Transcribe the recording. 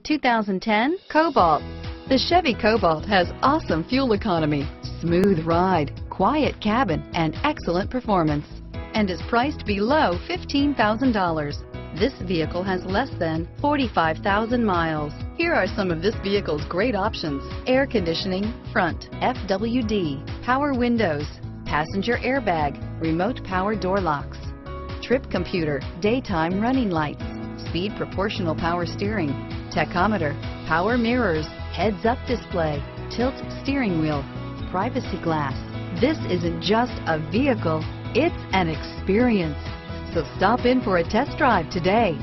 2010 Cobalt. The Chevy Cobalt has awesome fuel economy, smooth ride, quiet cabin, and excellent performance, and is priced below $15,000. This vehicle has less than 45,000 miles. Here are some of this vehicle's great options: air conditioning, front, FWD, power windows, passenger airbag, remote power door locks, trip computer, daytime running lights, speed proportional power steering, tachometer, power mirrors, heads-up display, tilt steering wheel, privacy glass. This isn't just a vehicle, it's an experience. So stop in for a test drive today.